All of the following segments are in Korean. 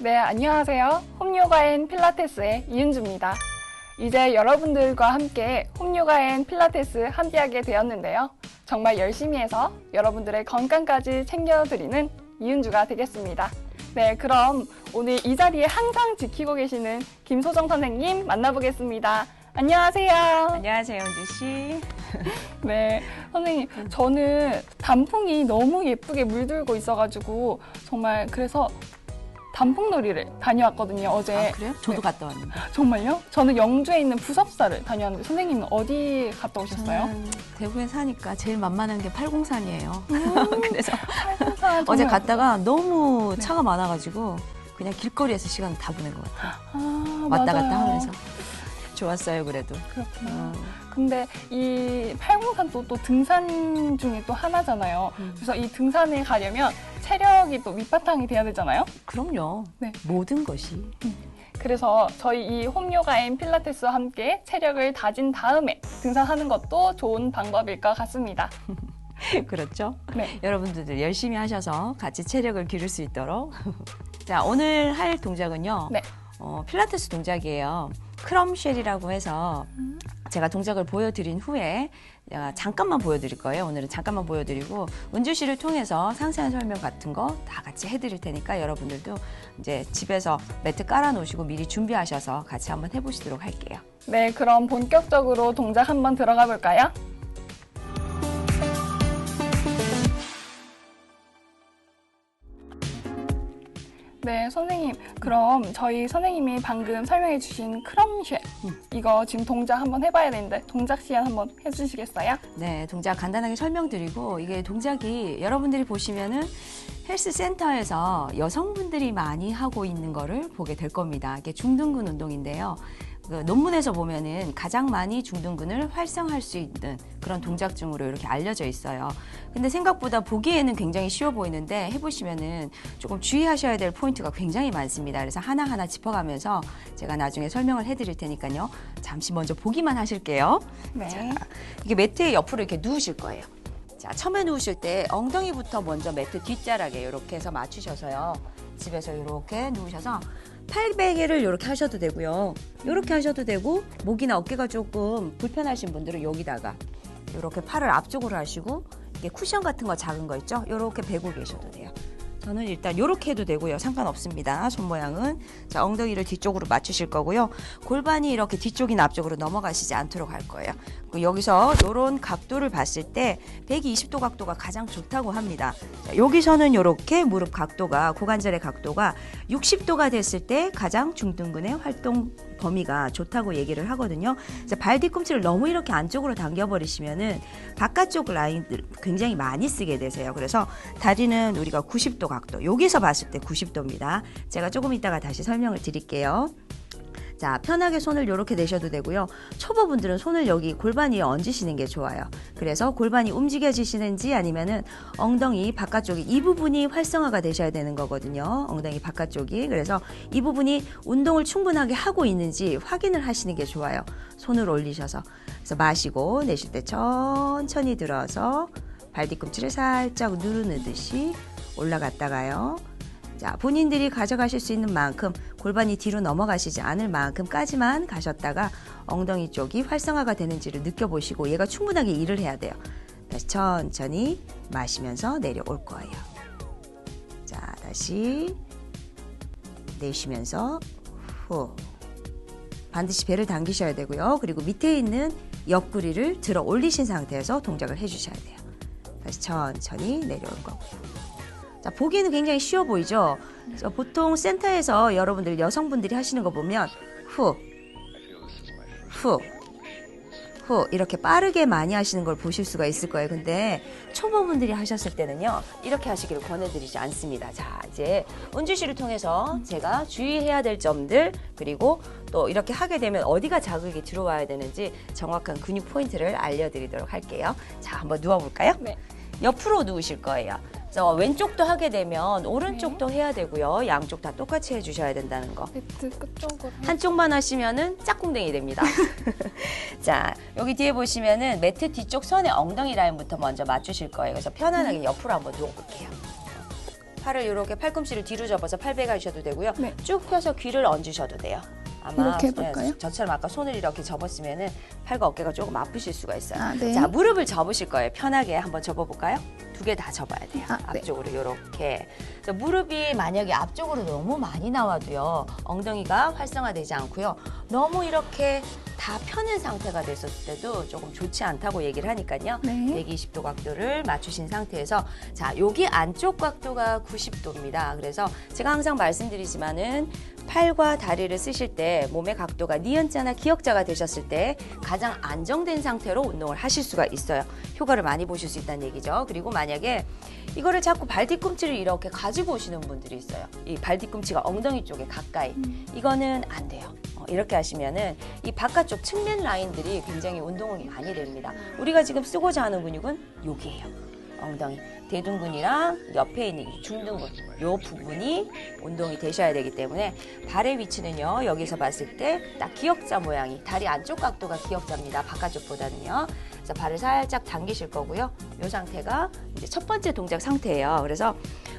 네, 안녕하세요. 홈요가 앤 필라테스의 이은주입니다. 이제 여러분들과 함께 홈요가 앤 필라테스 함께하게 되었는데요. 정말 열심히 해서 여러분들의 건강까지 챙겨드리는 이은주가 되겠습니다. 네, 그럼 오늘 이 자리에 항상 지키고 계시는 김소정 선생님 만나보겠습니다. 안녕하세요. 안녕하세요, 은주 씨. 네, 선생님, 저는 단풍이 너무 예쁘게 물들고 있어가지고 정말 그래서 단풍놀이를 다녀왔거든요, 어제. 아, 그래요? 저도 네. 갔다 왔는데. 정말요? 저는 영주에 있는 부석사를 다녀왔는데 선생님은 어디 갔다 오셨어요? 저는 대구에 사니까 제일 만만한 게 팔공산이에요. 그래서 팔공산 어제 정말 갔다가 너무 네. 차가 많아가지고 그냥 길거리에서 시간을 다 보낸 것 같아요. 아, 왔다 맞아요. 갔다 하면서. 좋았어요, 그래도. 그렇구나. 근데 이 팔공산도 또 등산 중에 또 하나잖아요. 그래서 이 등산에 가려면 체력이 또 밑바탕이 돼야 되잖아요. 그럼요. 네. 모든 것이. 그래서 저희 이 홈요가 앤 필라테스와 함께 체력을 다진 다음에 등산하는 것도 좋은 방법일 것 같습니다. 그렇죠? 네. 여러분들도 열심히 하셔서 같이 체력을 기를 수 있도록. 자, 오늘 할 동작은요. 네. 필라테스 동작이에요. 크럼쉘이라고 해서 제가 동작을 보여드린 후에 잠깐만 보여드릴 거예요. 오늘은 잠깐만 보여드리고 은주 씨를 통해서 상세한 설명 같은 거 다 같이 해드릴 테니까 여러분들도 이제 집에서 매트 깔아놓으시고 미리 준비하셔서 같이 한번 해보시도록 할게요. 네, 그럼 본격적으로 동작 한번 들어가 볼까요? 네, 선생님. 그럼 저희 선생님이 방금 설명해 주신 크럼쉘 이거 지금 동작 한번 해봐야 되는데 동작 시연 한번 해주시겠어요? 네, 동작 간단하게 설명드리고 이게 동작이 여러분들이 보시면은 헬스센터에서 여성분들이 많이 하고 있는 거를 보게 될 겁니다. 이게 중둔근 운동인데요. 그 논문에서 보면은 가장 많이 중둔근을 활성화할 수 있는 그런 동작 중으로 이렇게 알려져 있어요. 근데 생각보다 보기에는 굉장히 쉬워 보이는데 해보시면은 조금 주의하셔야 될 포인트가 굉장히 많습니다. 그래서 하나하나 짚어가면서 제가 나중에 설명을 해드릴 테니까요. 잠시 먼저 보기만 하실게요. 네. 자, 이게 매트에 옆으로 이렇게 누우실 거예요. 자, 처음에 누우실 때 엉덩이부터 먼저 매트 뒷자락에 이렇게 해서 맞추셔서요. 집에서 이렇게 누우셔서 팔베개를 이렇게 하셔도 되고요. 이렇게 하셔도 되고 목이나 어깨가 조금 불편하신 분들은 여기다가 이렇게 팔을 앞쪽으로 하시고 이게 쿠션 같은 거 작은 거 있죠? 이렇게 베고 계셔도 돼요. 저는 일단 이렇게 해도 되고요. 상관없습니다. 손 모양은. 자, 엉덩이를 뒤쪽으로 맞추실 거고요. 골반이 이렇게 뒤쪽이나 앞쪽으로 넘어가시지 않도록 할 거예요. 여기서 이런 각도를 봤을 때 120도 각도가 가장 좋다고 합니다. 자, 여기서는 이렇게 무릎 각도가, 고관절의 각도가 60도가 됐을 때 가장 중둔근의 활동 범위가 좋다고 얘기를 하거든요. 발 뒤꿈치를 너무 이렇게 안쪽으로 당겨버리시면은 바깥쪽 라인들 굉장히 많이 쓰게 되세요. 그래서 다리는 우리가 90도 각도, 여기서 봤을 때 90도입니다. 제가 조금 이따가 다시 설명을 드릴게요. 자, 편하게 손을 이렇게 내셔도 되고요. 초보분들은 손을 여기 골반 위에 얹으시는 게 좋아요. 그래서 골반이 움직여지시는지 아니면은 엉덩이 바깥쪽이 이 부분이 활성화가 되셔야 되는 거거든요. 엉덩이 바깥쪽이. 그래서 이 부분이 운동을 충분하게 하고 있는지 확인을 하시는 게 좋아요. 손을 올리셔서. 그래서 마시고 내쉴 때 천천히 들어서 발 뒤꿈치를 살짝 누르듯이 올라갔다가요. 자, 본인들이 가져가실 수 있는 만큼 골반이 뒤로 넘어가시지 않을 만큼까지만 가셨다가 엉덩이 쪽이 활성화가 되는지를 느껴보시고 얘가 충분하게 일을 해야 돼요. 다시 천천히 마시면서 내려올 거예요. 자, 다시 내쉬면서 후. 반드시 배를 당기셔야 되고요. 그리고 밑에 있는 옆구리를 들어 올리신 상태에서 동작을 해주셔야 돼요. 다시 천천히 내려올 거고요. 자, 보기에는 굉장히 쉬워 보이죠? 그래서 보통 센터에서 여러분들 여성분들이 하시는 거 보면 후, 후, 후 이렇게 빠르게 많이 하시는 걸 보실 수가 있을 거예요. 근데 초보분들이 하셨을 때는요, 이렇게 하시기를 권해드리지 않습니다. 자, 이제 은주 씨를 통해서 제가 주의해야 될 점들, 그리고 또 이렇게 하게 되면 어디가 자극이 들어와야 되는지 정확한 근육 포인트를 알려드리도록 할게요. 자, 한번 누워볼까요? 네. 옆으로 누우실 거예요. 그래서 왼쪽도 하게 되면 오른쪽도 해야 되고요. 양쪽 다 똑같이 해주셔야 된다는 거. 매트 끝쪽으로. 한쪽만 하시면은 짝꿍댕이 됩니다. 자, 여기 뒤에 보시면은 매트 뒤쪽 선의 엉덩이 라인부터 먼저 맞추실 거예요. 그래서 편안하게 옆으로 한번 누워볼게요. 팔을 이렇게 팔꿈치를 뒤로 접어서 팔베개 하셔도 되고요. 네. 쭉 펴서 귀를 얹으셔도 돼요. 아마 이렇게 해볼까요? 네, 저처럼 아까 손을 이렇게 접었으면은 팔과 어깨가 조금 아프실 수가 있어요. 아, 네. 자, 무릎을 접으실 거예요. 편하게 한번 접어볼까요? 두 개 다 접어야 돼요. 아, 네. 앞쪽으로 이렇게. 무릎이 만약에 앞쪽으로 너무 많이 나와도요. 엉덩이가 활성화되지 않고요. 너무 이렇게 다 펴는 상태가 됐을 때도 조금 좋지 않다고 얘기를 하니까요. 네. 120도 각도를 맞추신 상태에서 자, 여기 안쪽 각도가 90도입니다. 그래서 제가 항상 말씀드리지만은 팔과 다리를 쓰실 때 몸의 각도가 니은자나 기역자가 되셨을 때 가장 안정된 상태로 운동을 하실 수가 있어요. 효과를 많이 보실 수 있다는 얘기죠. 그리고 만약에 이거를 자꾸 발 뒤꿈치를 이렇게 가지고 오시는 분들이 있어요. 이 발 뒤꿈치가 엉덩이 쪽에 가까이. 이거는 안 돼요. 이렇게 하시면은 이 바깥쪽 측면 라인들이 굉장히 운동이 많이 됩니다. 우리가 지금 쓰고자 하는 근육은 여기예요. 엉덩이. 대둔근이랑 옆에 있는 이 중둔근, 요 부분이 운동이 되셔야 되기 때문에 발의 위치는요, 여기서 봤을 때 딱 기역자 모양이, 다리 안쪽 각도가 기역자입니다. 바깥쪽보다는요. 그래서 발을 살짝 당기실 거고요. 요 상태가 이제 첫 번째 동작 상태예요. 그래서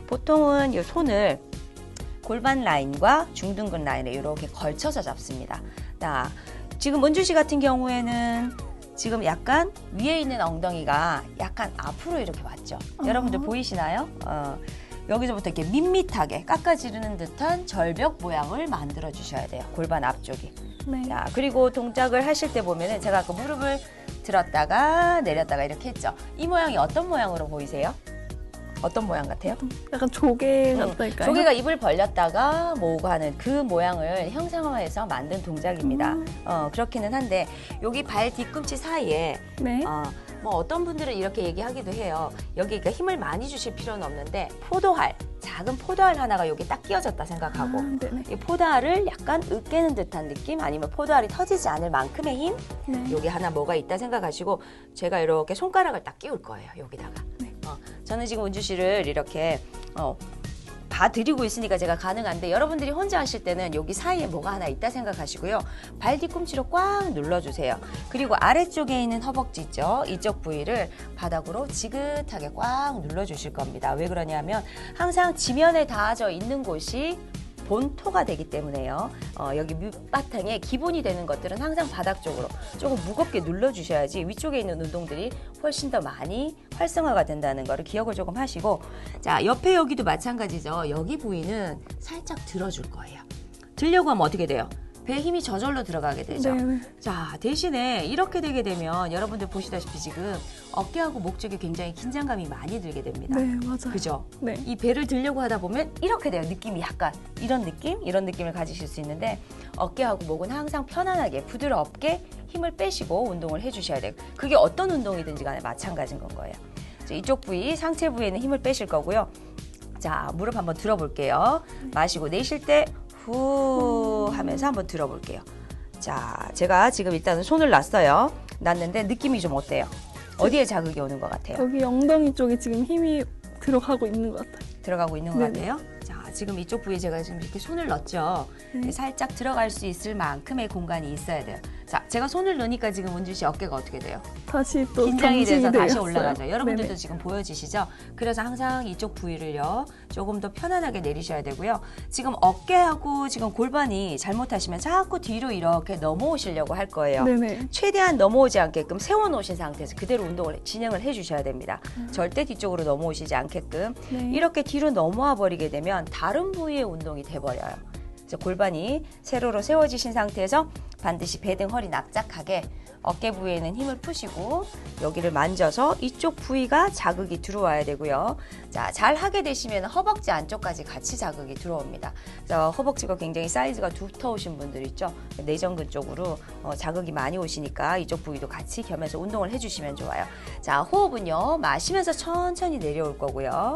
보통은 이 손을 골반 라인과 중둔근 라인에 이렇게 걸쳐서 잡습니다. 자, 지금 은주 씨 같은 경우에는 지금 약간 위에 있는 엉덩이가 약간 앞으로 이렇게 왔죠. 여러분들 보이시나요? 여기서부터 이렇게 밋밋하게 깎아지르는 듯한 절벽 모양을 만들어 주셔야 돼요. 골반 앞쪽이. 네. 자, 그리고 동작을 하실 때 보면은 제가 아까 무릎을 들었다가 내렸다가 이렇게 했죠. 이 모양이 어떤 모양으로 보이세요? 어떤 모양 같아요? 약간 조개 같달까요? 조개가 입을 벌렸다가 모으고 하는 그 모양을 형상화해서 만든 동작입니다. 그렇기는 한데 여기 발 뒤꿈치 사이에 네. 뭐 어떤 분들은 이렇게 얘기하기도 해요. 여기 그러니까 힘을 많이 주실 필요는 없는데 포도알, 작은 포도알 하나가 여기 딱 끼워졌다 생각하고 네네. 이 포도알을 약간 으깨는 듯한 느낌 아니면 포도알이 터지지 않을 만큼의 힘 네. 여기 하나 뭐가 있다 생각하시고 제가 이렇게 손가락을 딱 끼울 거예요. 여기다가. 네. 저는 지금 은주 씨를 이렇게 봐드리고 있으니까 제가 가능한데 여러분들이 혼자 하실 때는 여기 사이에 뭐가 하나 있다 생각하시고요. 발 뒤꿈치로 꽉 눌러주세요. 그리고 아래쪽에 있는 허벅지 있죠. 이쪽 부위를 바닥으로 지긋하게 꽉 눌러주실 겁니다. 왜 그러냐면 항상 지면에 닿아져 있는 곳이 본토가 되기 때문에요. 여기 밑바탕에 기본이 되는 것들은 항상 바닥 쪽으로 조금 무겁게 눌러주셔야지 위쪽에 있는 운동들이 훨씬 더 많이 활성화가 된다는 거를 기억을 조금 하시고 자, 옆에 여기도 마찬가지죠. 여기 부위는 살짝 들어줄 거예요. 들려고 하면 어떻게 돼요? 배에 힘이 저절로 들어가게 되죠. 네. 자, 대신에 이렇게 되게 되면 여러분들 보시다시피 지금 어깨하고 목 쪽에 굉장히 긴장감이 많이 들게 됩니다. 네, 맞아요. 그죠? 네. 이 배를 들려고 하다 보면 이렇게 돼요. 느낌이 약간 이런 느낌을 가지실 수 있는데 어깨하고 목은 항상 편안하게 부드럽게 힘을 빼시고 운동을 해주셔야 돼요. 그게 어떤 운동이든지 간에 마찬가지인 건 거예요. 이쪽 부위, 상체 부위에는 힘을 빼실 거고요. 자, 무릎 한번 들어볼게요. 마시고 내쉴 때 후 하면서 한번 들어볼게요. 자, 제가 지금 일단은 손을 놨어요. 놨는데 느낌이 좀 어때요? 어디에 자극이 오는 것 같아요? 여기 엉덩이 쪽에 지금 힘이 들어가고 있는 것 같아요. 들어가고 있는 것 네네. 같아요. 자, 지금 이쪽 부위에 제가 지금 이렇게 손을 넣었죠. 네. 살짝 들어갈 수 있을 만큼의 공간이 있어야 돼요. 자, 제가 손을 넣으니까 지금 은주 씨 어깨가 어떻게 돼요? 다시 또 긴장이 돼서 경직이 다시 되었어요. 올라가죠. 여러분들도 네네. 지금 보여지시죠? 그래서 항상 이쪽 부위를요, 조금 더 편안하게 내리셔야 되고요. 지금 어깨하고 지금 골반이 잘못하시면 자꾸 뒤로 이렇게 넘어오시려고 할 거예요. 네네. 최대한 넘어오지 않게끔 세워놓으신 상태에서 그대로 운동을 진행을 해주셔야 됩니다. 절대 뒤쪽으로 넘어오시지 않게끔. 네. 이렇게 뒤로 넘어와 버리게 되면 다른 부위의 운동이 돼버려요. 그래서 골반이 세로로 세워지신 상태에서 반드시 배 등 허리 납작하게 어깨 부위에는 힘을 푸시고 여기를 만져서 이쪽 부위가 자극이 들어와야 되고요. 자, 잘 하게 되시면 허벅지 안쪽까지 같이 자극이 들어옵니다. 그래서 허벅지가 굉장히 사이즈가 두터우신 분들 있죠. 내전근 쪽으로 자극이 많이 오시니까 이쪽 부위도 같이 겸해서 운동을 해주시면 좋아요. 자, 호흡은요. 마시면서 천천히 내려올 거고요.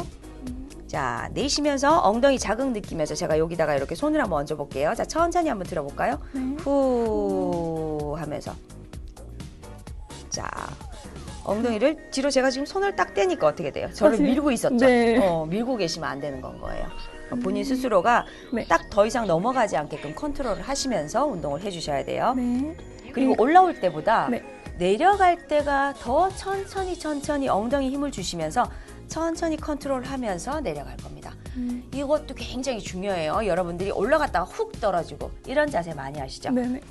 자, 내쉬면서 엉덩이 자극 느끼면서 제가 여기다가 이렇게 손을 한번 얹어 볼게요. 자, 천천히 한번 들어볼까요? 네. 후 하면서 자, 엉덩이를 뒤로 제가 지금 손을 딱 떼니까 어떻게 돼요? 저를 사실- 밀고 있었죠? 네. 밀고 계시면 안 되는 건 거예요. 본인 스스로가 네. 딱 더 이상 넘어가지 않게끔 컨트롤을 하시면서 운동을 해주셔야 돼요. 네. 그리고 올라올 때보다 네. 내려갈 때가 더 천천히 엉덩이 힘을 주시면서 천천히 컨트롤하면서 내려갈 겁니다. 이것도 굉장히 중요해요. 여러분들이 올라갔다가 훅 떨어지고 이런 자세 많이 하시죠? 네네.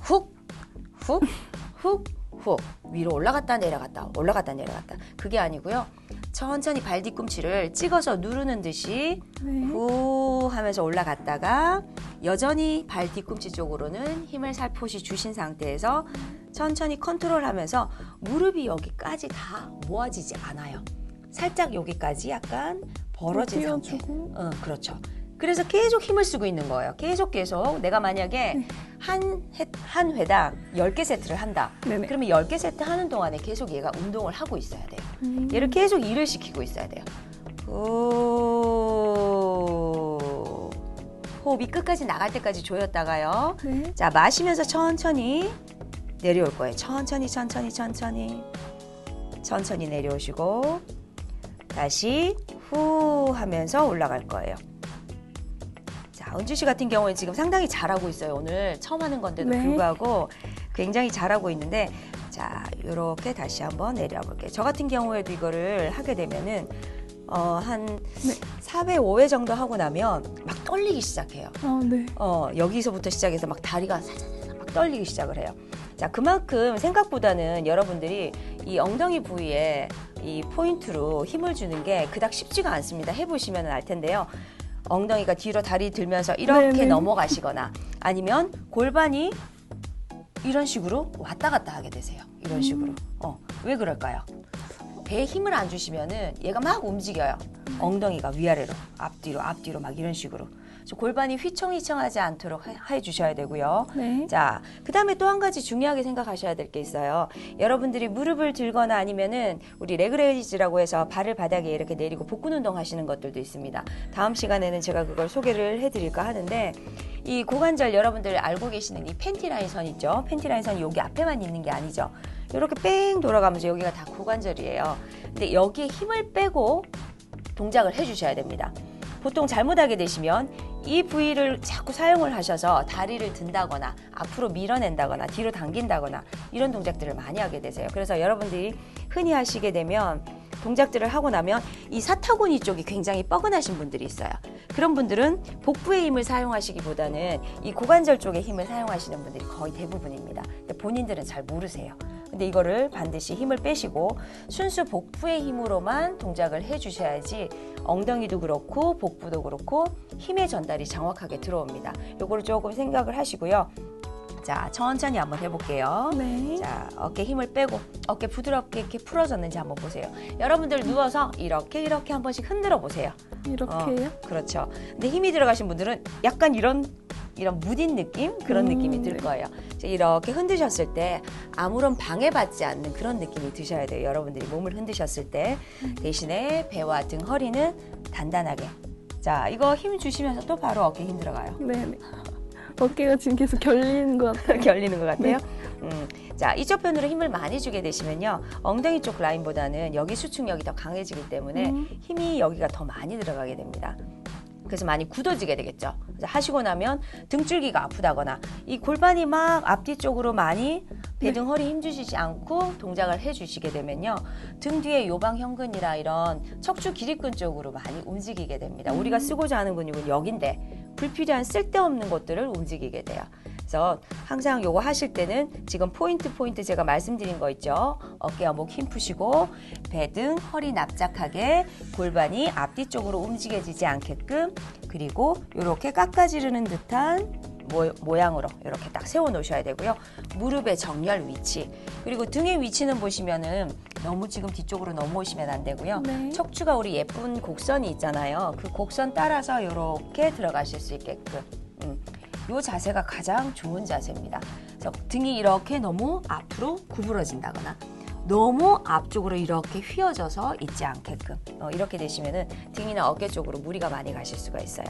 훅, 훅, 훅, 훅. 위로 올라갔다 내려갔다, 올라갔다 내려갔다. 그게 아니고요. 천천히 발 뒤꿈치를 찍어서 누르는 듯이 네. 후 하면서 올라갔다가 여전히 발 뒤꿈치 쪽으로는 힘을 살포시 주신 상태에서 천천히 컨트롤하면서 무릎이 여기까지 다 모아지지 않아요. 살짝 여기까지 약간 벌어진 상태. 띄워주고. 그렇죠. 그래서 계속 힘을 쓰고 있는 거예요. 계속 내가 만약에 네. 한 회당 10개 세트를 한다. 네네. 그러면 10개 세트 하는 동안에 계속 얘가 운동을 하고 있어야 돼요. 음. 얘를 계속 일을 시키고 있어야 돼요. 후. 호흡이 끝까지 나갈 때까지 조였다가요. 네. 자, 마시면서 천천히 내려올 거예요. 천천히 내려오시고 다시 후 하면서 올라갈 거예요. 자, 은주 씨 같은 경우에 지금 상당히 잘하고 있어요. 오늘 처음 하는 건데도 네. 불구하고 굉장히 잘하고 있는데, 자, 이렇게 다시 한번 내려와 볼게요. 저 같은 경우에도 이거를 하게 되면은 한 네. 4회, 5회 정도 하고 나면 막 떨리기 시작해요. 네. 여기서부터 시작해서 막 다리가 사사사사 막 떨리기 시작을 해요. 자, 그만큼 생각보다는 여러분들이 이 엉덩이 부위에 이 포인트로 힘을 주는 게 그닥 쉽지가 않습니다. 해보시면 알 텐데요. 엉덩이가 뒤로 다리 들면서 이렇게 네네. 넘어가시거나 아니면 골반이 이런 식으로 왔다 갔다 하게 되세요. 이런 식으로. 왜 그럴까요? 배에 힘을 안 주시면은 얘가 막 움직여요. 엉덩이가 위아래로, 앞뒤로 막 이런 식으로. 그래서 골반이 휘청휘청하지 않도록 해주셔야 되고요. 네. 자, 그 다음에 또 한 가지 중요하게 생각하셔야 될 게 있어요. 여러분들이 무릎을 들거나 아니면은 우리 레그레이즈라고 해서 발을 바닥에 이렇게 내리고 복근 운동 하시는 것들도 있습니다. 다음 시간에는 제가 그걸 소개를 해드릴까 하는데, 이 고관절 여러분들 알고 계시는 이 팬티 라인 선 있죠? 팬티 라인 선이 여기 앞에만 있는 게 아니죠. 이렇게 뺑 돌아가면서 여기가 다 고관절이에요. 근데 여기에 힘을 빼고 동작을 해주셔야 됩니다. 보통 잘못하게 되시면 이 부위를 자꾸 사용을 하셔서 다리를 든다거나 앞으로 밀어낸다거나 뒤로 당긴다거나 이런 동작들을 많이 하게 되세요. 그래서 여러분들이 흔히 하시게 되면 동작들을 하고 나면 이 사타구니 쪽이 굉장히 뻐근하신 분들이 있어요. 그런 분들은 복부의 힘을 사용하시기보다는 이 고관절 쪽의 힘을 사용하시는 분들이 거의 대부분입니다. 근데 본인들은 잘 모르세요. 근데 이거를 반드시 힘을 빼시고 순수 복부의 힘으로만 동작을 해주셔야지 엉덩이도 그렇고 복부도 그렇고 힘의 전달이 정확하게 들어옵니다. 요거를 조금 생각을 하시고요. 자, 천천히 한번 해볼게요. 네. 자, 어깨 힘을 빼고 어깨 부드럽게 이렇게 풀어졌는지 한번 보세요. 여러분들 누워서 이렇게 한 번씩 흔들어 보세요. 이렇게요? 그렇죠. 근데 힘이 들어가신 분들은 약간 이런 무딘 느낌? 그런 느낌이 들 네. 거예요. 이렇게 흔드셨을 때 아무런 방해받지 않는 그런 느낌이 드셔야 돼요. 여러분들이 몸을 흔드셨을 때. 대신에 배와 등, 허리는 단단하게. 자, 이거 힘 주시면서 또 바로 어깨 힘 들어가요. 네네. 어깨가 지금 계속 결리는 것 같아요. 결리는 것 같아요. 자, 이쪽 편으로 힘을 많이 주게 되시면요. 엉덩이 쪽 라인보다는 여기 수축력이 더 강해지기 때문에 힘이 여기가 더 많이 들어가게 됩니다. 그래서 많이 굳어지게 되겠죠. 그래서 하시고 나면 등줄기가 아프다거나 이 골반이 막 앞뒤 쪽으로 많이 배등 허리 힘주시지 않고 동작을 해주시게 되면요. 등 뒤에 요방형근이나 이런 척추 기립근 쪽으로 많이 움직이게 됩니다. 우리가 쓰고자 하는 근육은 여긴데 불필요한 쓸데없는 것들을 움직이게 돼요. 그래서 항상 요거 하실 때는 지금 포인트 제가 말씀드린 거 있죠. 어깨와 목 힘 푸시고 배등 허리 납작하게 골반이 앞뒤 쪽으로 움직여지지 않게끔, 그리고 이렇게 깎아지르는 듯한 모양으로 이렇게 딱 세워 놓으셔야 되고요. 무릎의 정렬 위치, 그리고 등의 위치는 보시면은 너무 지금 뒤쪽으로 넘어오시면 안 되고요. 네. 척추가 우리 예쁜 곡선이 있잖아요. 그 곡선 따라서 이렇게 들어가실 수 있게끔. 이 자세가 가장 좋은 자세입니다. 그래서 등이 이렇게 너무 앞으로 구부러진다거나 너무 앞쪽으로 이렇게 휘어져서 있지 않게끔 이렇게 되시면은 등이나 어깨 쪽으로 무리가 많이 가실 수가 있어요.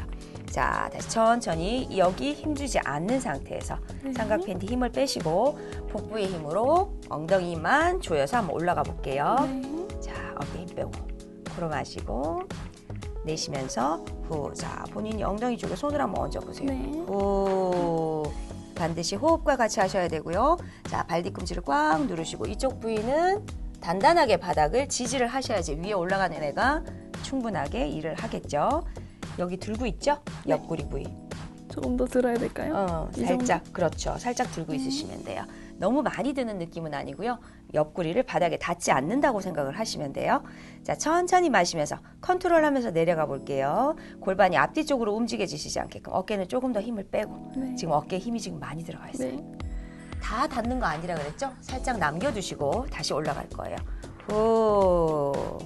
자, 다시 천천히 여기 힘주지 않는 상태에서 삼각 팬티 힘을 빼시고 복부의 힘으로 엉덩이만 조여서 한번 올라가 볼게요. 네. 자, 어깨 힘 빼고 코로 마시고 내쉬면서 후. 자, 본인이 엉덩이 쪽에 손을 한번 얹어보세요. 네. 후. 반드시 호흡과 같이 하셔야 되고요. 자, 발 뒤꿈치를 꽉 누르시고 이쪽 부위는 단단하게 바닥을 지지를 하셔야지 위에 올라가는 애가 충분하게 일을 하겠죠. 여기 들고 있죠? 네. 옆구리 부위. 조금 더 들어야 될까요? 이 살짝, 그렇죠. 살짝 들고 있으시면 돼요. 너무 많이 드는 느낌은 아니고요. 옆구리를 바닥에 닿지 않는다고 생각을 하시면 돼요. 자, 천천히 마시면서 컨트롤하면서 내려가 볼게요. 골반이 앞뒤 쪽으로 움직여지시지 않게끔 어깨는 조금 더 힘을 빼고 네. 지금 어깨에 힘이 지금 많이 들어가 있어요. 네. 다 닿는 거 아니라 그랬죠? 살짝 남겨두시고 다시 올라갈 거예요. 후.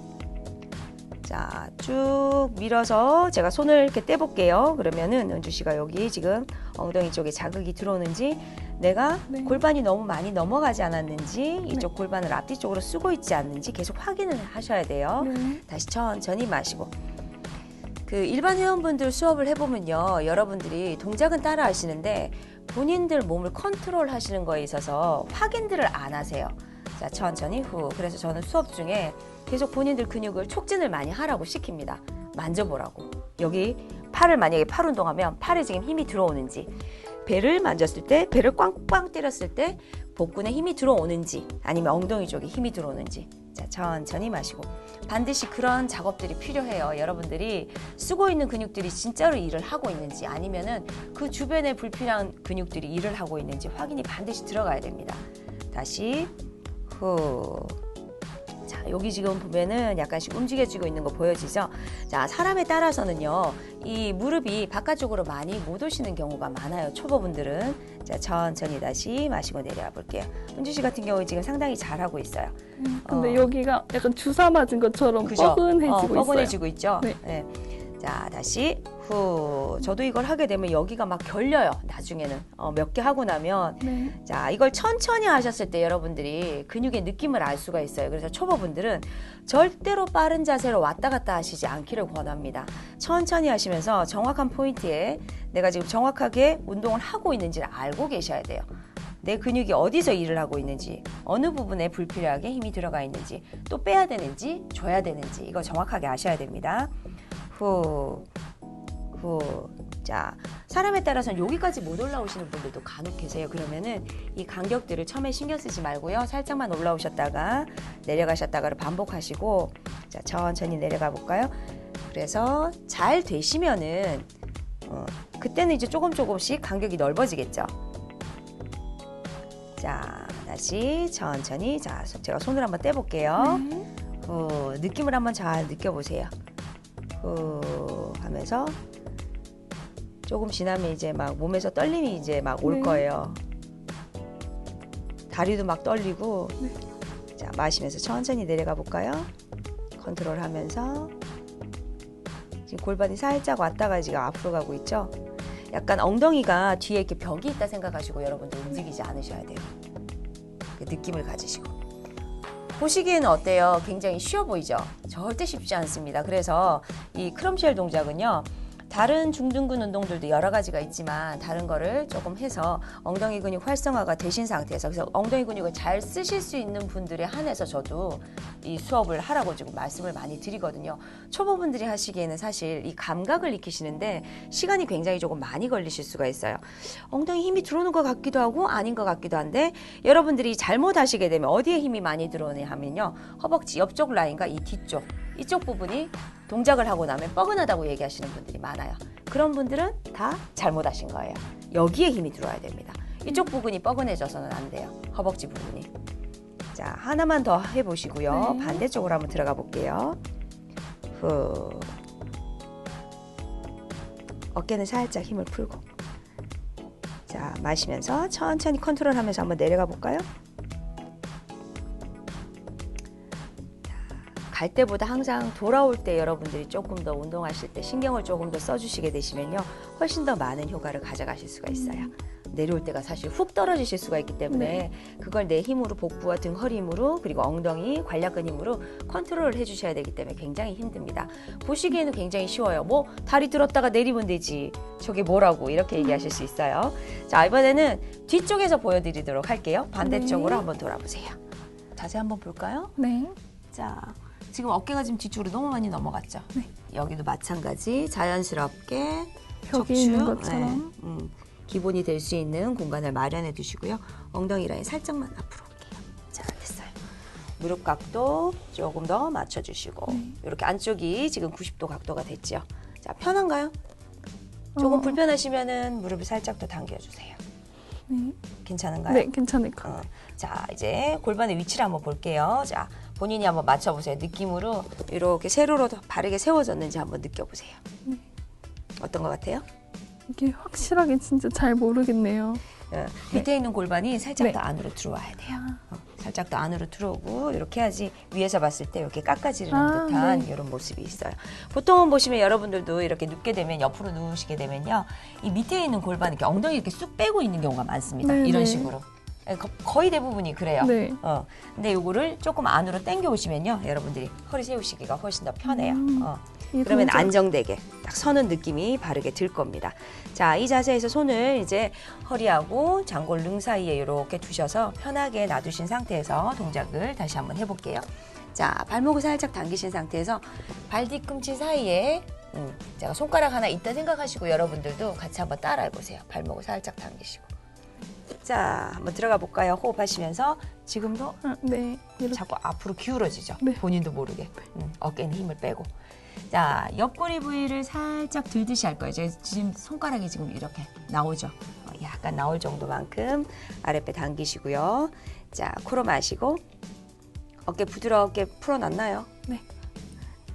자, 쭉 밀어서 제가 손을 이렇게 떼볼게요. 그러면은 은주 씨가 여기 지금 엉덩이 쪽에 자극이 들어오는지 내가 네. 골반이 너무 많이 넘어가지 않았는지 이쪽 골반을 앞뒤 쪽으로 쓰고 있지 않는지 계속 확인을 하셔야 돼요. 네. 다시 천천히 마시고. 그 일반 회원분들 수업을 해보면요, 여러분들이 동작은 따라 하시는데 본인들 몸을 컨트롤 하시는 거에 있어서 확인들을 안 하세요. 자, 천천히 후. 그래서 저는 수업 중에 계속 본인들 근육을 촉진을 많이 하라고 시킵니다. 만져보라고. 여기 팔을 만약에 팔 운동하면 팔에 지금 힘이 들어오는지, 배를 만졌을 때, 배를 꽝꽝 때렸을 때 복근에 힘이 들어오는지, 아니면 엉덩이 쪽에 힘이 들어오는지. 자, 천천히 마시고. 반드시 그런 작업들이 필요해요. 여러분들이 쓰고 있는 근육들이 진짜로 일을 하고 있는지, 아니면은 그 주변에 불필요한 근육들이 일을 하고 있는지 확인이 반드시 들어가야 됩니다. 다시 후. 자, 여기 지금 보면은 약간씩 움직여지고 있는 거 보여지죠? 자, 사람에 따라서는요, 이 무릎이 바깥쪽으로 많이 못 오시는 경우가 많아요, 초보분들은. 자, 천천히 다시 마시고 내려와 볼게요. 은주 씨 같은 경우 지금 상당히 잘하고 있어요. 근데 여기가 약간 주사 맞은 것처럼 그죠? 뻐근해지고 있어요. 뻐근해지고 있죠? 네. 네. 자, 다시 후. 저도 이걸 하게 되면 여기가 막 결려요, 나중에는. 몇 개 하고 나면. 네. 자, 이걸 천천히 하셨을 때 여러분들이 근육의 느낌을 알 수가 있어요. 그래서 초보분들은 절대로 빠른 자세로 왔다 갔다 하시지 않기를 권합니다. 천천히 하시면서 정확한 포인트에 내가 지금 정확하게 운동을 하고 있는지를 알고 계셔야 돼요. 내 근육이 어디서 일을 하고 있는지, 어느 부분에 불필요하게 힘이 들어가 있는지, 또 빼야 되는지, 줘야 되는지, 이거 정확하게 아셔야 됩니다. 후, 후. 자, 사람에 따라서는 여기까지 못 올라오시는 분들도 간혹 계세요. 그러면은 이 간격들을 처음에 신경 쓰지 말고요. 살짝만 올라오셨다가 내려가셨다가를 반복하시고, 자, 천천히 내려가 볼까요? 그래서 잘 되시면은 그때는 이제 조금씩 간격이 넓어지겠죠. 자, 다시 천천히. 자, 제가 손을 한번 떼볼게요. 네. 느낌을 한번 잘 느껴보세요. 하면서 조금 지나면 이제 막 몸에서 떨림이 이제 막 올 네. 거예요. 다리도 막 떨리고. 네. 자, 마시면서 천천히 내려가 볼까요? 컨트롤 하면서. 지금 골반이 살짝 왔다가 지금 앞으로 가고 있죠? 약간 엉덩이가 뒤에 이렇게 벽이 있다 생각하시고 여러분들 움직이지 않으셔야 돼요. 느낌을 가지시고. 보시기에는 어때요? 굉장히 쉬워 보이죠? 절대 쉽지 않습니다. 그래서 이 크럼쉘 동작은요, 다른 중둔근 운동들도 여러 가지가 있지만 다른 거를 조금 해서 엉덩이 근육 활성화가 되신 상태에서, 그래서 엉덩이 근육을 잘 쓰실 수 있는 분들에 한해서 저도 이 수업을 하라고 지금 말씀을 많이 드리거든요. 초보분들이 하시기에는 사실 이 감각을 익히시는데 시간이 굉장히 조금 많이 걸리실 수가 있어요. 엉덩이 힘이 들어오는 것 같기도 하고 아닌 것 같기도 한데, 여러분들이 잘못 하시게 되면 어디에 힘이 많이 들어오냐 하면요, 허벅지 옆쪽 라인과 이 뒤쪽, 이쪽 부분이 동작을 하고 나면 뻐근하다고 얘기하시는 분들이 많아요. 그런 분들은 다 잘못하신 거예요. 여기에 힘이 들어와야 됩니다. 이쪽 부분이 뻐근해져서는 안 돼요, 허벅지 부분이. 자, 하나만 더 해보시고요. 네. 반대쪽으로 한번 들어가 볼게요. 후. 어깨는 살짝 힘을 풀고. 자, 마시면서 천천히 컨트롤하면서 한번 내려가 볼까요? 갈 때보다 항상 돌아올 때 여러분들이 조금 더 운동하실 때 신경을 조금 더 써주시게 되시면요, 훨씬 더 많은 효과를 가져가실 수가 있어요. 내려올 때가 사실 훅 떨어지실 수가 있기 때문에 네. 그걸 내 힘으로, 복부와 등 허리 힘으로, 그리고 엉덩이 관략근 힘으로 컨트롤을 해주셔야 되기 때문에 굉장히 힘듭니다. 보시기에는 굉장히 쉬워요. 뭐 다리 들었다가 내리면 되지, 저게 뭐라고 이렇게 얘기하실 수 있어요. 자, 이번에는 뒤쪽에서 보여드리도록 할게요. 반대쪽으로 네. 한번 돌아보세요. 자세 한번 볼까요? 네. 자, 지금 어깨가 지금 뒤쪽으로 너무 많이 넘어갔죠? 네. 여기도 마찬가지 자연스럽게 벽이 있는 것처럼. 기본이 될 수 있는 공간을 마련해 두시고요. 엉덩이 라인 살짝만 앞으로 올게요. 자, 됐어요. 무릎 각도 조금 더 맞춰주시고, 이렇게 안쪽이 지금 90도 각도가 됐죠? 자, 편한가요? 조금 어. 불편하시면은 무릎을 살짝 더 당겨주세요. 네. 괜찮은가요? 네, 괜찮을 것 같아요. 자, 이제 골반의 위치를 한번 볼게요. 자, 본인이 한번 맞춰보세요. 느낌으로 이렇게 세로로 더 바르게 세워졌는지 한번 느껴보세요. 네. 어떤 것 같아요? 이게 확실하게 진짜 잘 모르겠네요. 밑에 있는 골반이 살짝 네. 더 안으로 들어와야 돼요. 아. 살짝 더 안으로 들어오고 이렇게 해야지 위에서 봤을 때 이렇게 깎아지르는 아, 듯한 네. 이런 모습이 있어요. 보통은 보시면 여러분들도 이렇게 눕게 되면 옆으로 누우시게 되면요. 이 밑에 있는 골반 이렇게 엉덩이 이렇게 쑥 빼고 있는 경우가 많습니다. 네, 이런 네. 식으로. 거의 대부분이 그래요. 네. 근데 이거를 조금 안으로 당겨 오시면요. 여러분들이 허리 세우시기가 훨씬 더 편해요. 이 그러면 동작. 안정되게 딱 서는 느낌이 바르게 들 겁니다. 자, 이 자세에서 손을 이제 허리하고 장골 능 사이에 이렇게 두셔서 편하게 놔두신 상태에서 동작을 다시 한번 해볼게요. 자, 발목을 살짝 당기신 상태에서 발 뒤꿈치 사이에 제가 손가락 하나 있다 생각하시고 여러분들도 같이 한번 따라 해보세요. 발목을 살짝 당기시고. 자, 한번 들어가 볼까요? 호흡하시면서 지금도 아, 네. 이렇게. 자꾸 앞으로 기울어지죠. 네. 본인도 모르게. 어깨는 힘을 빼고. 자, 옆구리 부위를 살짝 들듯이 할 거예요. 지금 손가락이 지금 이렇게 나오죠. 약간 나올 정도만큼 아랫배 당기시고요. 자, 코로 마시고 어깨 부드럽게 풀어놨나요? 네.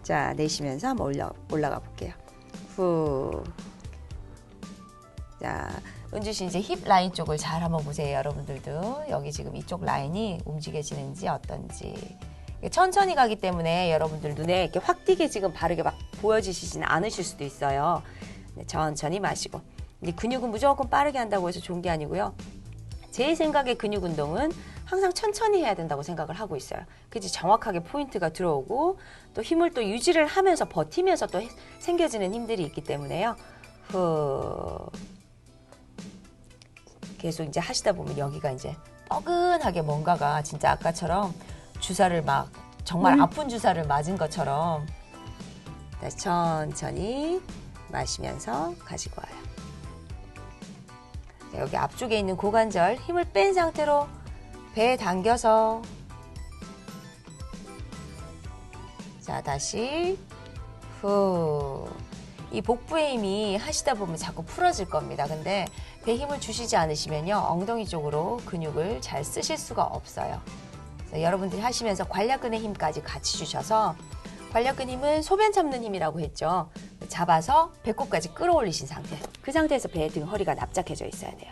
자, 내쉬면서 한번 올라가 볼게요. 후. 자, 은주 씨 이제 힙 라인 쪽을 잘 한번 보세요. 여러분들도 여기 지금 이쪽 라인이 움직여지는지 어떤지. 천천히 가기 때문에 여러분들 눈에 이렇게 확 띄게 지금 바르게 막 보여지시지는 않으실 수도 있어요. 네, 천천히 마시고. 근데 근육은 무조건 빠르게 한다고 해서 좋은 게 아니고요. 제 생각에 근육 운동은 항상 천천히 해야 된다고 생각을 하고 있어요. 그치 정확하게 포인트가 들어오고 또 힘을 또 유지를 하면서 버티면서 또 생겨지는 힘들이 있기 때문에요. 후. 계속 이제 하시다 보면 여기가 이제 뻐근하게 뭔가가 진짜 아까처럼 주사를 막 정말 아픈 주사를 맞은 것처럼 다시 천천히 마시면서 가지고 와요. 자, 여기 앞쪽에 있는 고관절 힘을 뺀 상태로 배에 당겨서 자 다시 후. 이 복부의 힘이 하시다 보면 자꾸 풀어질 겁니다. 근데 배 힘을 주시지 않으시면요 엉덩이 쪽으로 근육을 잘 쓰실 수가 없어요. 여러분들이 하시면서 관략근의 힘까지 같이 주셔서 관략근 힘은 소변 참는 힘이라고 했죠. 잡아서 배꼽까지 끌어올리신 상태. 그 상태에서 배 등 허리가 납작해져 있어야 돼요.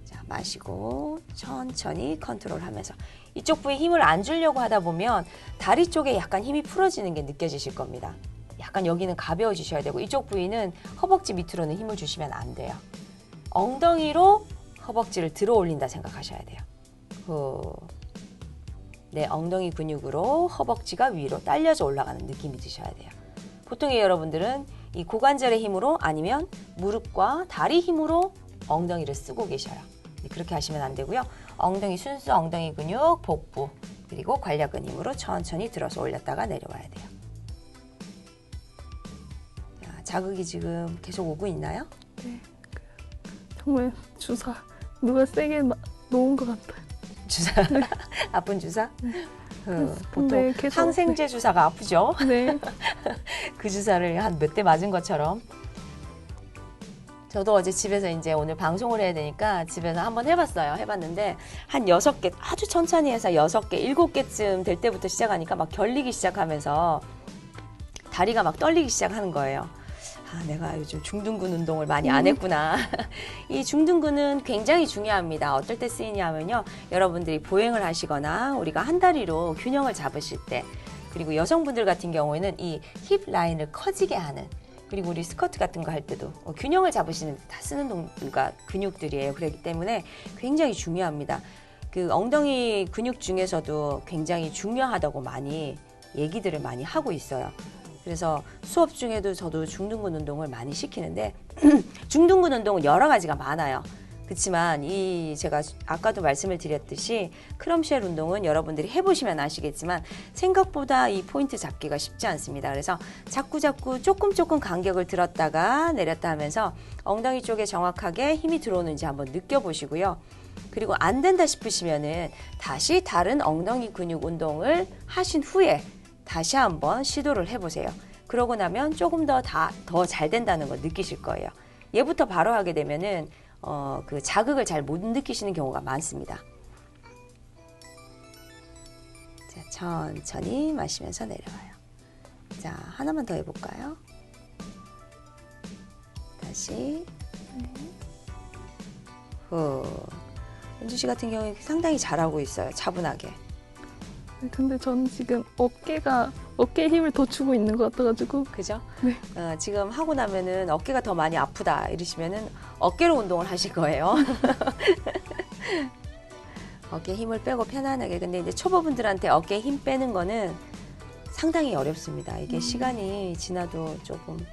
자, 마시고 천천히 컨트롤하면서 이쪽 부위에 힘을 안 주려고 하다 보면 다리 쪽에 약간 힘이 풀어지는 게 느껴지실 겁니다. 약간 여기는 가벼워지셔야 되고 이쪽 부위는 허벅지 밑으로는 힘을 주시면 안 돼요. 엉덩이로 허벅지를 들어 올린다 생각하셔야 돼요. 후. 네, 엉덩이 근육으로 허벅지가 위로 딸려져 올라가는 느낌이 드셔야 돼요. 보통의 여러분들은 이 고관절의 힘으로 아니면 무릎과 다리 힘으로 엉덩이를 쓰고 계셔요. 그렇게 하시면 안 되고요. 엉덩이 순수 엉덩이 근육, 복부, 그리고 관략근 힘으로 천천히 들어서 올렸다가 내려와야 돼요. 자, 자극이 지금 계속 오고 있나요? 네. 정말 주사 누가 세게 놓은 것 같아요. 주사? 아픈 주사? 보통 네, 계속, 항생제 주사가 아프죠? 네. 그 주사를 한 몇 대 맞은 것처럼. 저도 어제 집에서 이제 오늘 방송을 해야 되니까 집에서 한번 해봤어요. 해봤는데 한 6개, 아주 천천히 해서 6개, 7개쯤 될 때부터 시작하니까 막 결리기 시작하면서 다리가 막 떨리기 시작하는 거예요. 아, 내가 요즘 중둔근 운동을 많이 안 했구나. 이 중둔근은 굉장히 중요합니다. 어떨 때 쓰이냐면요. 여러분들이 보행을 하시거나 우리가 한 다리로 균형을 잡으실 때 그리고 여성분들 같은 경우에는 이 힙 라인을 커지게 하는 그리고 우리 스쿼트 같은 거 할 때도 균형을 잡으시는 데 다 쓰는 근육들이에요. 그렇기 때문에 굉장히 중요합니다. 그 엉덩이 근육 중에서도 굉장히 중요하다고 많이 얘기들을 많이 하고 있어요. 그래서 수업 중에도 저도 중둔근 운동을 많이 시키는데 중둔근 운동은 여러 가지가 많아요. 그렇지만 제가 아까도 말씀을 드렸듯이 크럼쉘 운동은 여러분들이 해보시면 아시겠지만 생각보다 이 포인트 잡기가 쉽지 않습니다. 그래서 자꾸 조금 간격을 들었다가 내렸다 하면서 엉덩이 쪽에 정확하게 힘이 들어오는지 한번 느껴보시고요. 그리고 안 된다 싶으시면은 다시 다른 엉덩이 근육 운동을 하신 후에 다시 한번 시도를 해보세요. 그러고 나면 조금 더 잘 된다는 걸 느끼실 거예요. 얘부터 바로 하게 되면은 그 자극을 잘 못 느끼시는 경우가 많습니다. 자, 천천히 마시면서 내려와요. 자, 하나만 더 해볼까요? 다시. 후. 은주 씨 같은 경우에 상당히 잘하고 있어요. 차분하게. 근데 저는 지금 어깨에 힘을 더 주고 있는 것 같아가지고. 그죠? 네. 지금 하고 나면은 어깨가 더 많이 아프다 이러시면은 어깨로 운동을 하실 거예요. 어깨에 힘을 빼고 편안하게. 근데 이제 초보분들한테 어깨에 힘 빼는 거는 상당히 어렵습니다. 이게 시간이 지나도 조금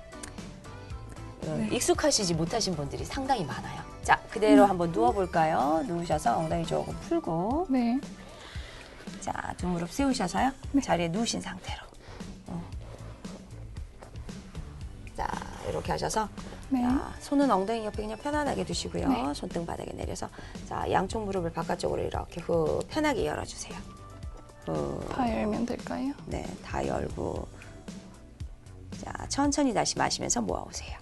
익숙하시지 못하신 분들이 상당히 많아요. 자, 그대로 한번 누워볼까요? 누우셔서 엉덩이 조금 풀고. 네. 자, 두 무릎 세우셔서요. 자리에 누우신 상태로. 자, 이렇게 하셔서 네. 자, 손은 엉덩이 옆에 그냥 편안하게 두시고요. 네. 손등 바닥에 내려서 자, 양쪽 무릎을 바깥쪽으로 이렇게 후 편하게 열어주세요. 후. 다 열면 될까요? 네, 다 열고 자, 천천히 다시 마시면서 모아오세요.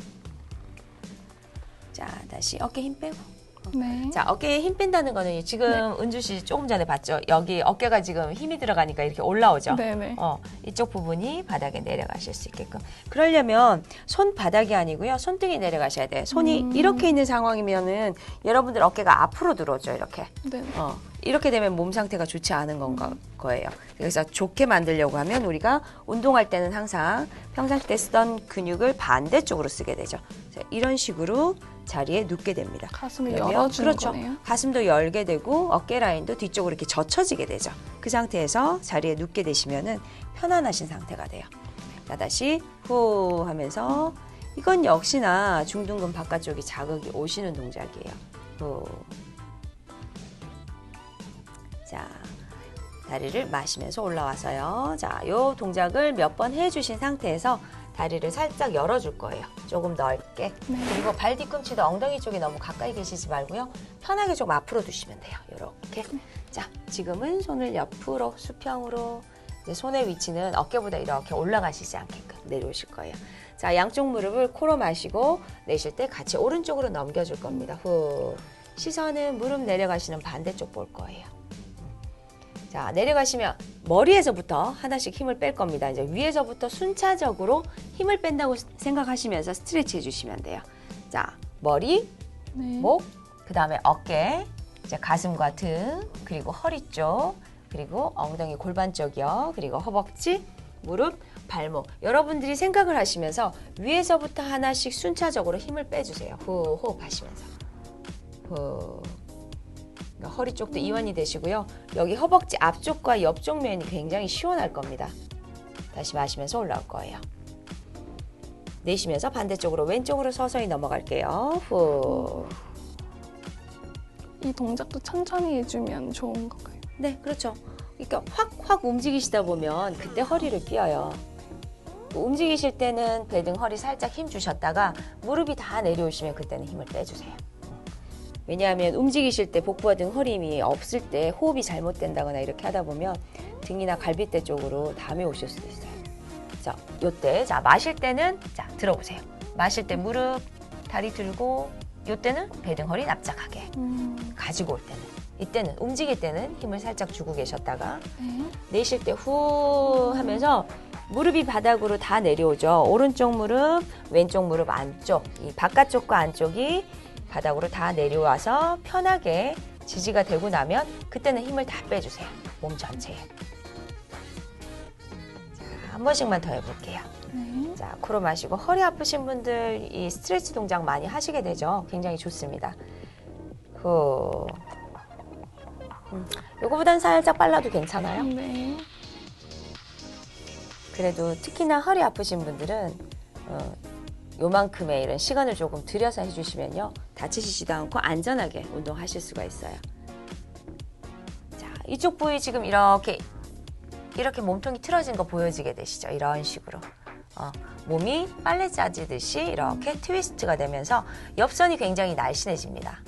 자, 다시 어깨 힘 빼고. 네. 자, 어깨에 힘 뺀다는 거는 지금 은주 씨 조금 전에 봤죠? 여기 어깨가 지금 힘이 들어가니까 이렇게 올라오죠? 네네. 이쪽 부분이 바닥에 내려가실 수 있게끔. 그러려면 손바닥이 아니고요. 손등이 내려가셔야 돼요. 손이 이렇게 있는 상황이면은 여러분들 어깨가 앞으로 들어오죠, 이렇게. 네. 이렇게 되면 몸 상태가 좋지 않은 거예요. 그래서 좋게 만들려고 하면 우리가 운동할 때는 항상 평상시 때 쓰던 근육을 반대쪽으로 쓰게 되죠. 이런 식으로 자리에 눕게 됩니다. 가슴을 그러면 열어주는 그렇죠. 거네요. 가슴도 열게 되고 어깨 라인도 뒤쪽으로 이렇게 젖혀지게 되죠. 그 상태에서 자리에 눕게 되시면은 편안하신 상태가 돼요. 자, 다시 후 하면서 이건 역시나 중둔근 바깥쪽이 자극이 오시는 동작이에요. 후. 자, 다리를 마시면서 올라와서요. 자, 요 동작을 몇 번 해주신 상태에서 다리를 살짝 열어줄 거예요. 조금 넓게. 네. 그리고 발 뒤꿈치도 엉덩이 쪽에 너무 가까이 계시지 말고요. 편하게 좀 앞으로 두시면 돼요. 이렇게. 자, 지금은 손을 옆으로 수평으로. 이제 손의 위치는 어깨보다 이렇게 올라가시지 않게끔 내려오실 거예요. 자, 양쪽 무릎을 코로 마시고 내쉴 때 같이 오른쪽으로 넘겨줄 겁니다. 후. 시선은 무릎 내려가시는 반대쪽 볼 거예요. 자, 내려가시면 머리에서부터 하나씩 힘을 뺄 겁니다. 이제 위에서부터 순차적으로 힘을 뺀다고 생각하시면서 스트레치 해주시면 돼요. 자, 머리, 네. 목, 그 다음에 어깨, 이제 가슴과 등, 그리고 허리 쪽, 그리고 엉덩이 골반 쪽이요. 그리고 허벅지, 무릎, 발목. 여러분들이 생각을 하시면서 위에서부터 하나씩 순차적으로 힘을 빼주세요. 후, 호흡하시면서. 후. 허리 쪽도 이완이 되시고요. 여기 허벅지 앞쪽과 옆쪽 면이 굉장히 시원할 겁니다. 다시 마시면서 올라올 거예요. 내쉬면서 반대쪽으로 왼쪽으로 서서히 넘어갈게요. 후. 이 동작도 천천히 해주면 좋은 건가요? 네, 그렇죠. 그러니까 확 움직이시다 보면 그때 허리를 삐어요. 움직이실 때는 배 등 허리 살짝 힘 주셨다가 무릎이 다 내려오시면 그때는 힘을 빼주세요. 왜냐하면 움직이실 때 복부와 등 허리 힘이 없을 때 호흡이 잘못된다거나 이렇게 하다 보면 등이나 갈비뼈 쪽으로 담이 오실 수도 있어요. 자, 요때 자 마실 때는 자 들어보세요. 마실 때 무릎 다리 들고 요때는 배 등 허리 납작하게 가지고 올 때는 이때는 움직일 때는 힘을 살짝 주고 계셨다가 네. 내쉴 때 후 하면서 무릎이 바닥으로 다 내려오죠. 오른쪽 무릎, 왼쪽 무릎 안쪽, 이 바깥쪽과 안쪽이 바닥으로 다 내려와서 편하게 지지가 되고 나면 그때는 힘을 다 빼주세요. 몸 전체에. 자, 한 번씩만 더 해볼게요. 네. 자, 코로 마시고 허리 아프신 분들 이 스트레치 동작 많이 하시게 되죠. 굉장히 좋습니다. 후. 요거보단 살짝 빨라도 괜찮아요. 네. 그래도 특히나 허리 아프신 분들은 요만큼의 이런 시간을 조금 들여서 해주시면요. 다치시지도 않고 안전하게 운동하실 수가 있어요. 자, 이쪽 부위 지금 이렇게 몸통이 틀어진 거 보여지게 되시죠? 이런 식으로. 몸이 빨래 짜지듯이 이렇게 트위스트가 되면서 옆선이 굉장히 날씬해집니다.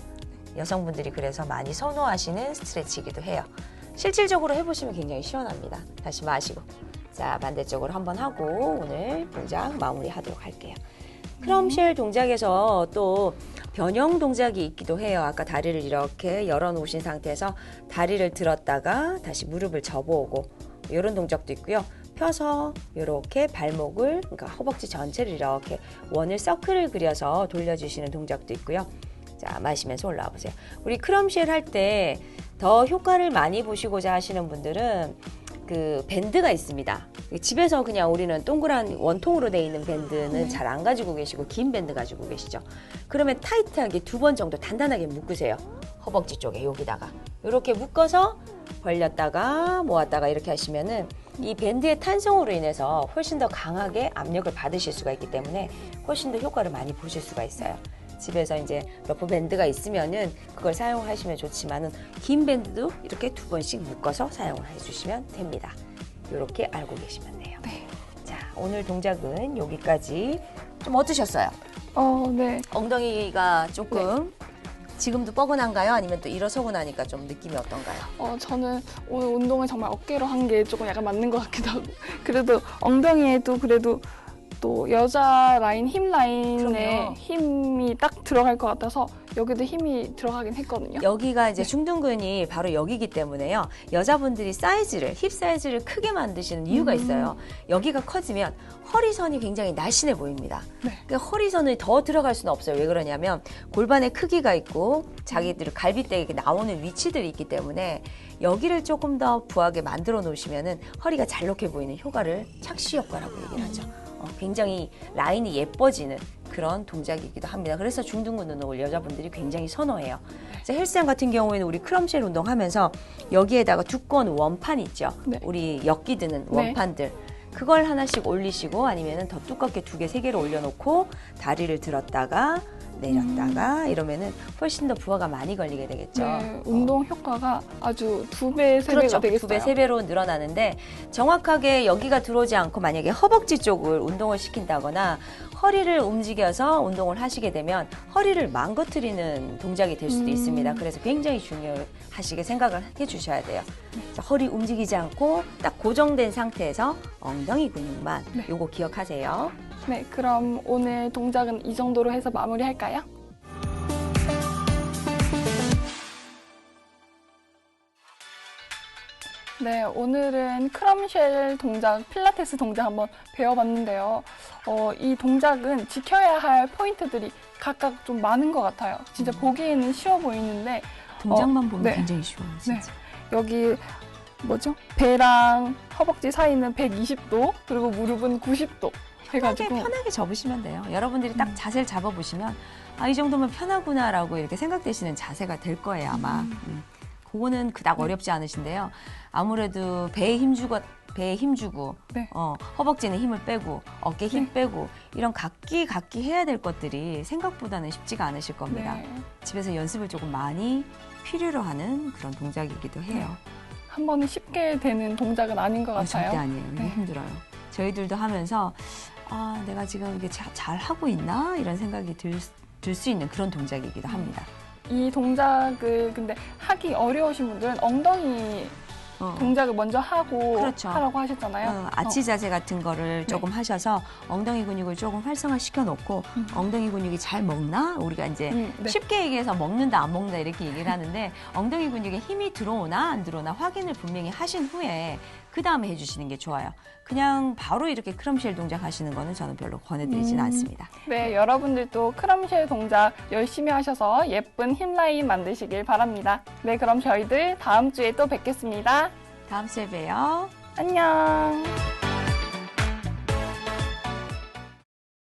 여성분들이 그래서 많이 선호하시는 스트레치이기도 해요. 실질적으로 해보시면 굉장히 시원합니다. 다시 마시고. 자, 반대쪽으로 한번 하고 오늘 동작 마무리하도록 할게요. 크럼쉘 동작에서 또 변형 동작이 있기도 해요. 아까 다리를 이렇게 열어놓으신 상태에서 다리를 들었다가 다시 무릎을 접어오고 이런 동작도 있고요. 펴서 이렇게 발목을, 그러니까 허벅지 전체를 이렇게 원을 서클을 그려서 돌려주시는 동작도 있고요. 자, 마시면서 올라와 보세요. 우리 크럼쉘 할 때 더 효과를 많이 보시고자 하시는 분들은 그 밴드가 있습니다. 집에서 그냥 우리는 동그란 원통으로 되어 있는 밴드는 잘 안 가지고 계시고 긴 밴드 가지고 계시죠. 그러면 타이트하게 2번 정도 단단하게 묶으세요. 허벅지 쪽에 여기다가 이렇게 묶어서 벌렸다가 모았다가 이렇게 하시면은 이 밴드의 탄성으로 인해서 훨씬 더 강하게 압력을 받으실 수가 있기 때문에 훨씬 더 효과를 많이 보실 수가 있어요. 집에서 이제 러프 밴드가 있으면은 그걸 사용하시면 좋지만은 긴 밴드도 이렇게 2번씩 묶어서 사용을 해주시면 됩니다. 이렇게 알고 계시면 돼요. 네. 자, 오늘 동작은 여기까지. 좀 어떠셨어요? 네. 엉덩이가 조금 지금도 뻐근한가요? 아니면 또 일어서고 나니까 좀 느낌이 어떤가요? 저는 오늘 운동을 정말 어깨로 한 게 조금 약간 맞는 것 같기도 하고 그래도 엉덩이에도 그래도 또 여자 라인, 힙 라인에 그럼요. 힘이 딱 들어갈 것 같아서 여기도 힘이 들어가긴 했거든요. 여기가 이제 중둔근이 바로 여기기 때문에요. 여자분들이 사이즈를, 힙 사이즈를 크게 만드시는 이유가 있어요. 여기가 커지면 허리선이 굉장히 날씬해 보입니다. 네. 그러니까 허리선이 더 들어갈 수는 없어요. 왜 그러냐면 골반의 크기가 있고 자기들 갈비뼈에 이렇게 나오는 위치들이 있기 때문에 여기를 조금 더 부하게 만들어 놓으시면은 허리가 잘록해 보이는 효과를 착시 효과라고 얘기를 하죠. 굉장히 라인이 예뻐지는 그런 동작이기도 합니다. 그래서 중둔근 운동을 여자분들이 굉장히 선호해요. 그래서 헬스장 같은 경우에는 우리 크럼쉘 운동하면서 여기에다가 두꺼운 원판 있죠. 네. 우리 엮기 드는 원판들. 그걸 하나씩 올리시고 아니면 더 두껍게 2개, 3개를 올려놓고 다리를 들었다가 내렸다가 이러면은 훨씬 더 부하가 많이 걸리게 되겠죠. 네, 운동 효과가 아주 2배, 3배가 그렇죠. 되겠어요. 2배, 3배로 늘어나는데 정확하게 여기가 들어오지 않고 만약에 허벅지 쪽을 운동을 시킨다거나 허리를 움직여서 운동을 하시게 되면 허리를 망가뜨리는 동작이 될 수도 있습니다. 그래서 굉장히 중요하시게 생각을 해주셔야 돼요. 자, 허리 움직이지 않고 딱 고정된 상태에서 엉덩이 근육만 요거 기억하세요. 네, 그럼 오늘 동작은 이 정도로 해서 마무리할까요? 네, 오늘은 크럼쉘 동작, 필라테스 동작 한번 배워봤는데요. 이 동작은 지켜야 할 포인트들이 각각 좀 많은 것 같아요. 진짜 보기에는 쉬워 보이는데 동작만 보면 네. 굉장히 쉬워요, 진짜. 여기 뭐죠? 배랑 허벅지 사이는 120도, 그리고 무릎은 90도 해가지고 편하게 접으시면 돼요. 여러분들이 딱 자세를 잡아보시면 이 정도면 편하구나라고 이렇게 생각되시는 자세가 될 거예요, 아마. 그거는 그닥 어렵지 않으신데요. 아무래도 배에 힘주고 네. 허벅지는 힘을 빼고 어깨 힘 빼고 이런 각기 해야 될 것들이 생각보다는 쉽지가 않으실 겁니다. 네. 집에서 연습을 조금 많이 필요로 하는 그런 동작이기도 해요. 한 번에 쉽게 되는 동작은 아닌 것 같아요. 절대 아니에요. 이게 네. 힘들어요. 저희들도 하면서 내가 지금 이게 잘 하고 있나 이런 생각이 들 수 있는 그런 동작이기도 합니다. 이 동작을 근데 하기 어려우신 분들은 엉덩이 동작을 먼저 하고 그렇죠. 하라고 하셨잖아요. 아치 자세 같은 거를 조금 하셔서 엉덩이 근육을 조금 활성화시켜 놓고 엉덩이 근육이 잘 먹나? 우리가 이제 네. 쉽게 얘기해서 먹는다 안 먹는다 이렇게 얘기를 하는데 엉덩이 근육에 힘이 들어오나 안 들어오나 확인을 분명히 하신 후에 그 다음에 해주시는 게 좋아요. 그냥 바로 이렇게 크럼쉘 동작 하시는 거는 저는 별로 권해드리지는 않습니다. 네, 여러분들도 크럼쉘 동작 열심히 하셔서 예쁜 힙라인 만드시길 바랍니다. 네, 그럼 저희들 다음 주에 또 뵙겠습니다. 다음 주에 봬요. 안녕.